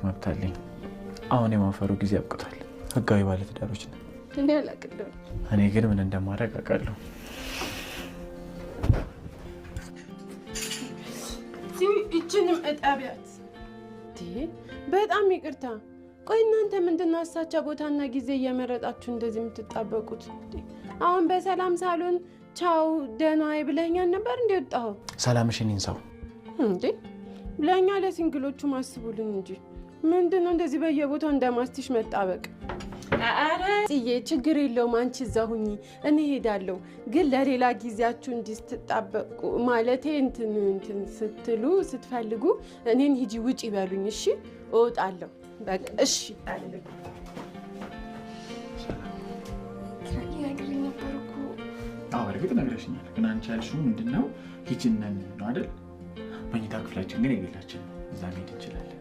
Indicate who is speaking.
Speaker 1: መብት አለኝ። አሁን የማፈሩ ጊዜ አብቅቷል። ህጋዊ ባለትዳሮች ነን።
Speaker 2: እኔ አላቅልም።
Speaker 1: እኔ ግን ምን እንደማደርግ አውቃለሁ።
Speaker 2: ይችንም እጣቢያት። በጣም ይቅርታ። ቆይ እናንተ ምንድነው አሳቻ ቦታና ጊዜ እየመረጣችሁ እንደዚህ የምትጣበቁት? አሁን በሰላም ሳሎን ቻው ደህና ብለኛል ነበር እንዴ ወጣው?
Speaker 1: ሰላምሽን ይንሳው
Speaker 2: እንዴ ለኛ ለሲንግሎቹ ማስቡልን እንጂ ምንድነው እንደዚህ በየቦታው እንደማስቲሽ መጣበቅ? አረ ጽዬ ችግር የለውም አንቺ እዛው ሁኚ፣ እኔ ሄዳለሁ። ግን ለሌላ ጊዜያችሁ እንድትጣበቁ ማለቴ እንትን ስትሉ ስትፈልጉ እኔን ሂጂ ውጪ ይበሉኝ። እሺ እወጣለሁ። በቃ እሺ አይደለም
Speaker 1: እርግጥ ነግረሽኛል። ግን አንቺ ያልሽው ምንድነው? ሂጂነን ነው አይደል? መኝታ ክፍላችን ግን የግላችን ነው። እዛ መሄድ እንችላለን።